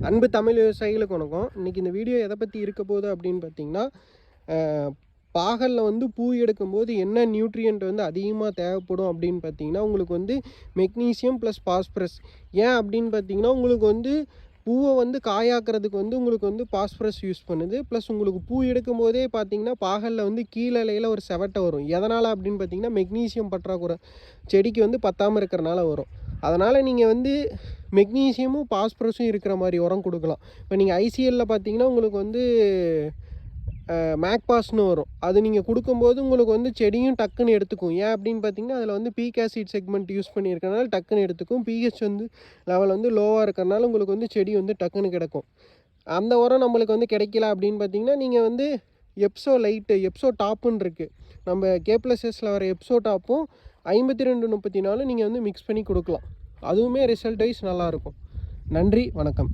அன்பு தமிழ் விவசாயிகளுக்கு வணக்கம். இன்றைக்கி இந்த வீடியோ எதை பற்றி இருக்க போகுது அப்படின்னு பார்த்தீங்கன்னா, பாகலில் வந்து பூ எடுக்கும்போது என்ன நியூட்ரியன்ட் வந்து அதிகமாக தேவைப்படும் அப்படின்னு பார்த்தீங்கன்னா, உங்களுக்கு வந்து மெக்னீசியம் ப்ளஸ் பாஸ்பரஸ். ஏன் அப்படின்னு பார்த்தீங்கன்னா, உங்களுக்கு வந்து பூவை வந்து காயாக்கிறதுக்கு வந்து உங்களுக்கு வந்து பாஸ்பரஸ் யூஸ் பண்ணுது. ப்ளஸ் உங்களுக்கு பூ எடுக்கும் போதே பார்த்தீங்கன்னா, பாகலில் வந்து கீழே இலையில் ஒரு செவட்டை வரும். எதனால் அப்படின்னு பார்த்தீங்கன்னா, மெக்னீசியம் பற்றாக்குறை செடிக்கு வந்து பத்தாமல் இருக்கிறனால வரும். அதனால் நீங்கள் வந்து மெக்னீசியமும் பாஸ்பரஸும் இருக்கிற மாதிரி உரம் கொடுக்கலாம். இப்போ நீங்கள் ஐசிஎல்லில் பார்த்தீங்கன்னா உங்களுக்கு வந்து மேக்பாஸ்னு வரும். அது நீங்கள் கொடுக்கும்போது உங்களுக்கு வந்து செடியும் டக்குன்னு எடுத்துக்கும். ஏன் அப்படின்னு பார்த்தீங்கன்னா, அதில் வந்து பீக் ஆசிட் செக்மெண்ட் யூஸ் பண்ணியிருக்கனால டக்குன்னு எடுத்துக்கும். பிஹெச் வந்து லெவல் வந்து லோவாக இருக்கிறனால உங்களுக்கு வந்து செடி வந்து டக்குன்னு கிடக்கும். அந்த உரம் நம்மளுக்கு வந்து கிடைக்கல அப்படின்னு பார்த்தீங்கன்னா, நீங்கள் வந்து எப்சோ டாப்புன்னு இருக்குது. நம்ம கேப்ளஸஸில் வர எப்சோ டாப்பும் 52-34 நீங்கள் வந்து மிக்ஸ் பண்ணி கொடுக்கலாம். அதுவுமே ரிசல்ட் வைஸ் நல்லாயிருக்கும். நன்றி, வணக்கம்.